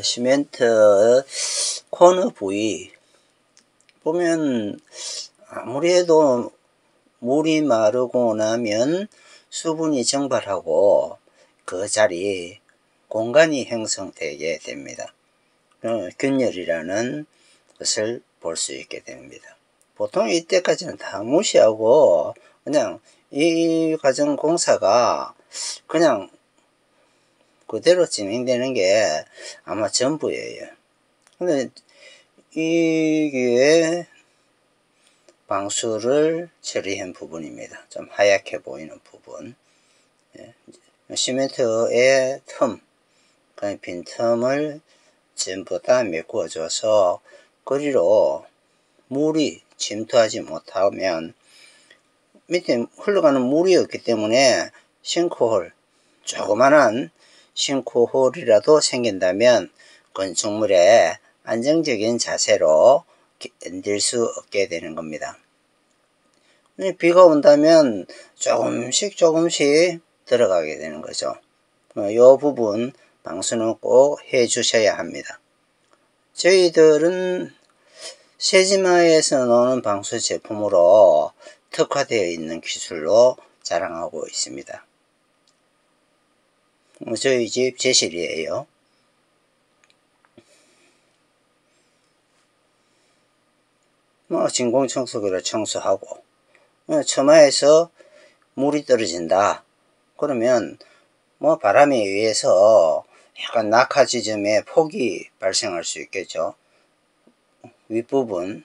시멘트 코너 부위 보면 아무리 해도 물이 마르고 나면 수분이 증발하고 그 자리 공간이 형성되게 됩니다. 균열이라는 것을 볼 수 있게 됩니다. 보통 이때까지는 다 무시하고 그냥 이 과정 공사가 그냥 그대로 진행되는 게 아마 전부예요. 근데 이게 방수를 처리한 부분입니다. 좀 하얗게 보이는 부분. 시멘트의 틈, 그 빈틈을 전부 다 메꾸어줘서 거리로 물이 침투하지 못하면 밑에 흘러가는 물이 없기 때문에 싱크홀, 조그만한 싱크홀이라도 생긴다면 건축물에 안정적인 자세로 견딜 수 없게 되는 겁니다. 비가 온다면 조금씩 들어가게 되는 거죠. 이 부분 방수는 꼭 해 주셔야 합니다. 저희들은 세지마에서 나오는 방수 제품으로 특화되어 있는 기술로 자랑하고 있습니다. 저희 집 제실이에요. 진공청소기로 청소하고, 처마에서 물이 떨어진다 그러면 바람에 의해서 약간 낙하 지점에 폭이 발생할 수 있겠죠. 윗부분,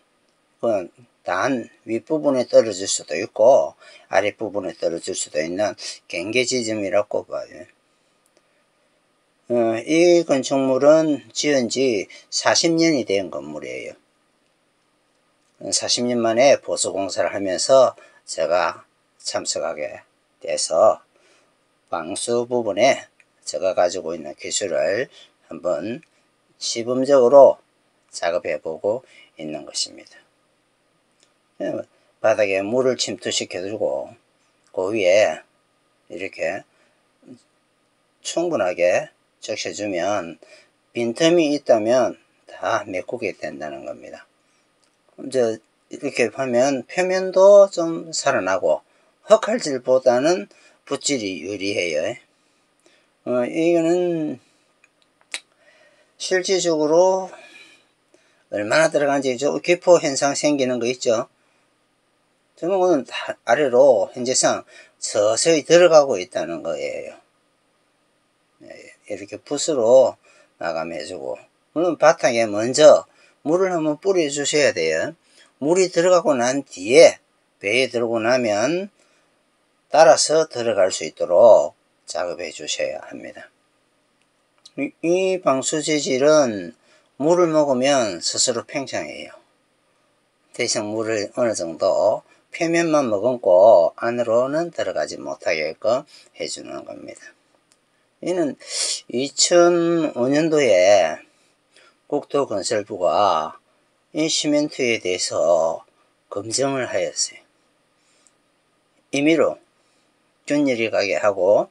단 윗부분에 떨어질 수도 있고 아랫부분에 떨어질 수도 있는 경계 지점이라고 봐요. 이 건축물은 지은 지 40년이 된 건물이에요. 40년 만에 보수공사를 하면서 제가 참석하게 돼서 방수 부분에 제가 가지고 있는 기술을 한번 시범적으로 작업해 보고 있는 것입니다. 바닥에 물을 침투시켜 주고 그 위에 이렇게 충분하게 적셔주면 빈틈이 있다면 다 메꾸게 된다는 겁니다. 이제 이렇게 하면 표면도 좀 살아나고 흙칼질보다는 붓질이 유리해요. 이거는 실질적으로 얼마나 들어간지 기포 현상 생기는 거 있죠. 저는 아래로 현재상 서서히 들어가고 있다는 거예요. 이렇게 붓으로 마감해주고, 물론 바닥에 먼저 물을 한번 뿌려 주셔야 돼요. 물이 들어가고 난 뒤에 배에 들어오고 나면 따라서 들어갈 수 있도록 작업해 주셔야 합니다. 이 방수 재질은 물을 먹으면 스스로 팽창해요. 대신 물을 어느 정도 표면만 머금고 안으로는 들어가지 못하게끔 해주는 겁니다. 이는 2005년도에 국토건설부가 이 시멘트에 대해서 검증을 하였어요. 임의로 균열이 가게 하고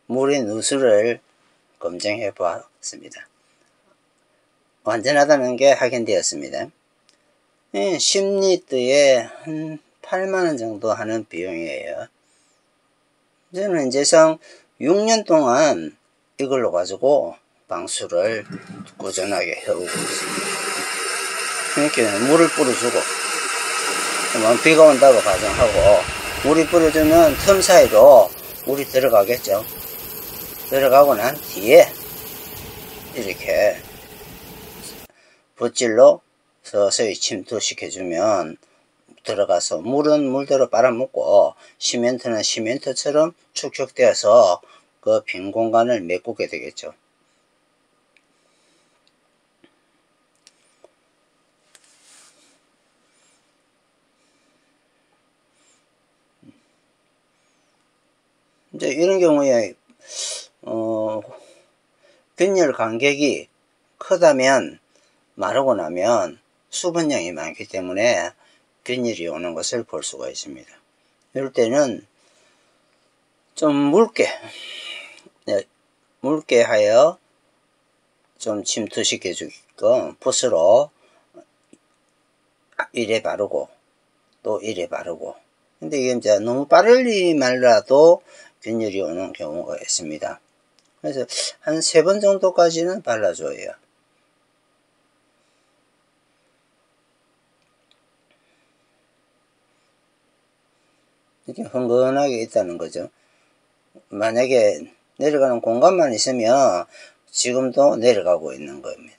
물의 누수를 검증해 보았습니다. 완전하다는 게 확인되었습니다. 10리터에 한 8만원 정도 하는 비용이에요. 저는 현재상 6년 동안 이걸로 가지고 방수를 꾸준하게 해오고 있습니다. 이렇게 물을 뿌려주고, 비가 온다고 가정하고 물이 뿌려주면 틈 사이로 물이 들어가겠죠. 들어가고 난 뒤에 이렇게 붓질로 서서히 침투시켜주면 들어가서 물은 물대로 빨아먹고 시멘트는 시멘트처럼 축적되어서 그 빈 공간을 메꾸게 되겠죠. 이제 이런 경우에 균열 간격이 크다면 마르고 나면 수분량이 많기 때문에 균열이 오는 것을 볼 수가 있습니다. 이럴 때는 좀 묽게 하여 좀 침투시켜 주게끔 붓으로 이래 바르고 또 이래 바르고. 근데 이게 이제 너무 빠르리 말라도 균열이 오는 경우가 있습니다. 그래서 한 3번 정도까지는 발라줘요. 이렇게 흥건하게 있다는 거죠. 만약에 내려가는 공간만 있으면 지금도 내려가고 있는 겁니다.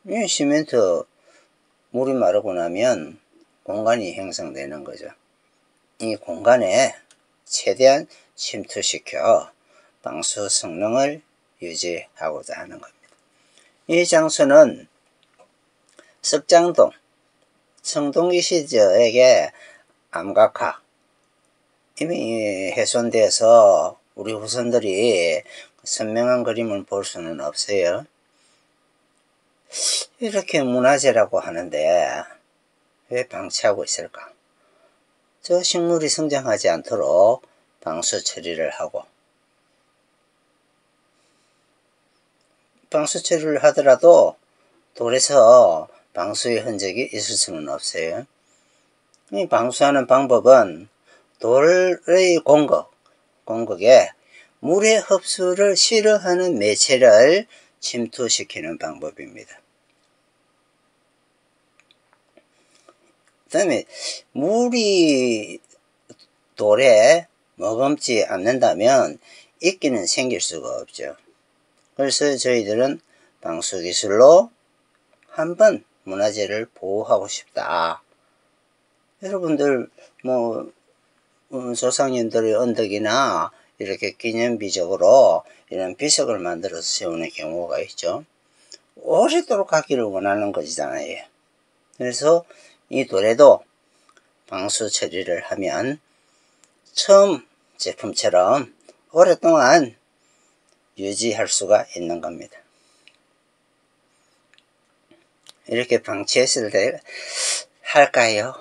이 시멘트 물이 마르고 나면 공간이 형성되는 거죠. 이 공간에 최대한 침투시켜 방수 성능을 유지하고자 하는 겁니다. 이 장소는 석장동, 청동기 시저에게 암각화 이미 훼손돼서 우리 후손들이 선명한 그림을 볼 수는 없어요. 이렇게 문화재라고 하는데 왜 방치하고 있을까? 저 식물이 성장하지 않도록 방수 처리를 하고, 방수 처리를 하더라도 돌에서 방수의 흔적이 있을 수는 없어요. 이 방수하는 방법은 돌의 공극에 물의 흡수를 싫어하는 매체를 침투시키는 방법입니다. 그 다음에 물이 돌에 머금지 않는다면 이끼는 생길 수가 없죠. 그래서 저희들은 방수기술로 한번 문화재를 보호하고 싶다. 여러분들 조상님들의 언덕이나 이렇게 기념비적으로 이런 비석을 만들어서 세우는 경우가 있죠. 오래도록 가기를 원하는 것이잖아요. 그래서 이 돌에도 방수 처리를 하면 처음 제품처럼 오랫동안 유지할 수가 있는 겁니다. 이렇게 방치했을 때 할까요?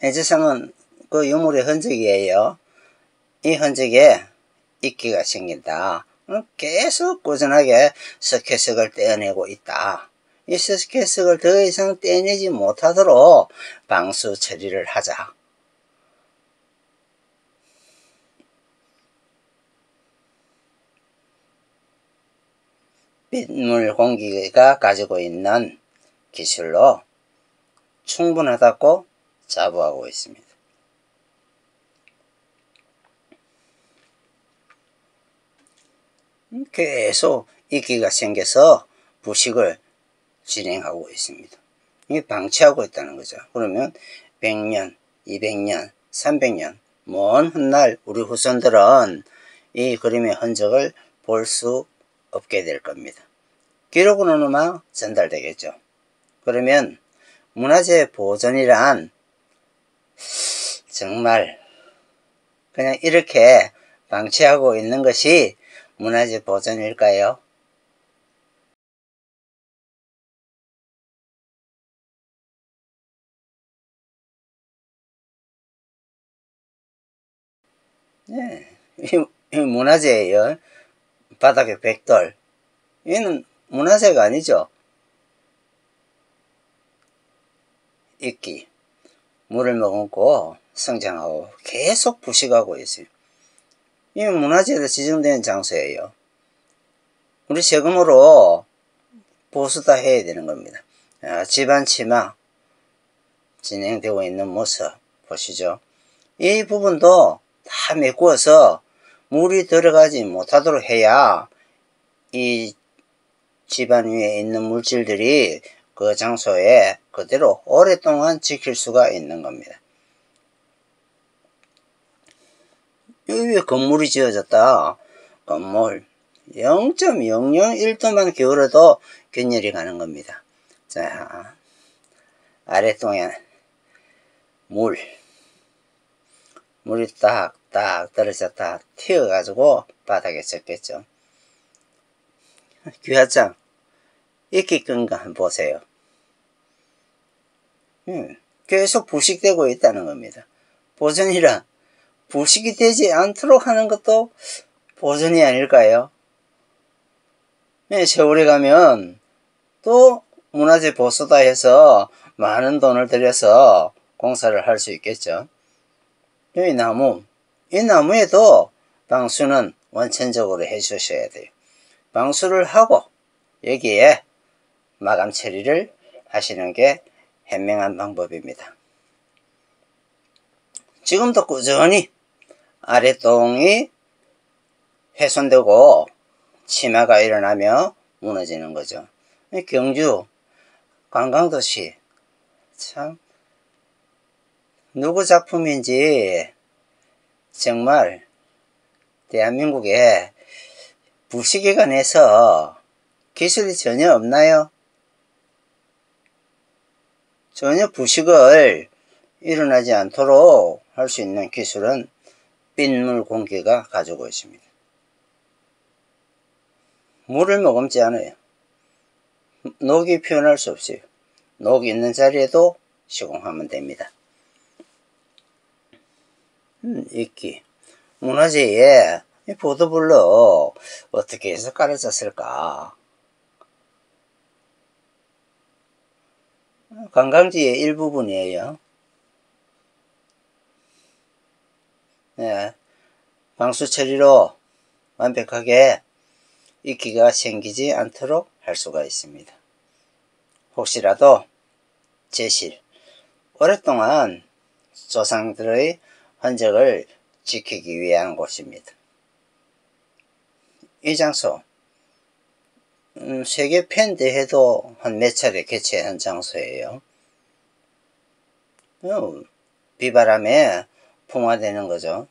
해저상은 그 유물의 흔적이에요. 이 흔적에 이끼가 생긴다. 계속 꾸준하게 석회석을 떼어내고 있다. 이 석회석을 더 이상 떼내지 못하도록 방수 처리를 하자. 빗물 공기가 가지고 있는 기술로 충분하다고 자부하고 있습니다. 계속 이끼가 생겨서 부식을 진행하고 있습니다. 이게 방치하고 있다는 거죠. 그러면 100년, 200년, 300년 먼 훗날 우리 후손들은 이 그림의 흔적을 볼 수 없게 될 겁니다. 기록으로만 전달되겠죠. 그러면 문화재 보존이란 정말 그냥 이렇게 방치하고 있는 것이 문화재 보존일까요? 네, 이 문화재예요. 바닥에 백돌. 얘는 문화재가 아니죠. 이끼, 물을 머금고 성장하고 계속 부식하고 있어요. 이 문화재로 지정된 장소예요. 우리 세금으로 보수 다 해야 되는 겁니다. 집안 치마 진행되고 있는 모습 보시죠. 이 부분도 다 메꾸어서 물이 들어가지 못하도록 해야 이 집안 위에 있는 물질들이 그 장소에 그대로 오랫동안 지킬 수가 있는 겁니다. 여기 왜 건물이 지어졌다? 건물 0.001도만 기울어도 균열이 가는 겁니다. 자, 아래동에 물이 딱딱 떨어졌다 튀어가지고 바닥에 젖겠죠. 귀하장 이끼 끈 거 한번 보세요. 계속 부식되고 있다는 겁니다. 보존이란 부식이 되지 않도록 하는 것도 보존이 아닐까요? 세월이 가면 또 문화재 보수다 해서 많은 돈을 들여서 공사를 할 수 있겠죠. 이 나무에도 방수는 원천적으로 해주셔야 돼요. 방수를 하고 여기에 마감 처리를 하시는 게 현명한 방법입니다. 지금도 꾸준히 아랫동이 훼손되고 침하가 일어나며 무너지는 거죠. 경주 관광도시 참 누구 작품인지 정말 대한민국에 부식에 관해서 기술이 전혀 없나요? 전혀 부식을 일어나지 않도록 할 수 있는 기술은 빗물 공기가 가지고 있습니다. 물을 머금지 않아요. 녹이 표현할 수 없어요. 녹이 있는 자리에도 시공하면 됩니다. 이끼 문화재에 보도블럭 어떻게 해서 깔아졌을까? 관광지의 일부분이에요. 네, 방수 처리로 완벽하게 이끼가 생기지 않도록 할 수가 있습니다. 혹시라도 제실, 오랫동안 조상들의 흔적을 지키기 위한 곳입니다. 이 장소 세계 팬대회도 한 몇 차례 개최한 장소예요. 비바람에 풍화되는 거죠.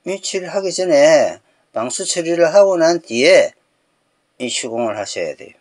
처리를 하기 전에 방수 처리를 하고 난 뒤에 이 시공을 하셔야 돼요.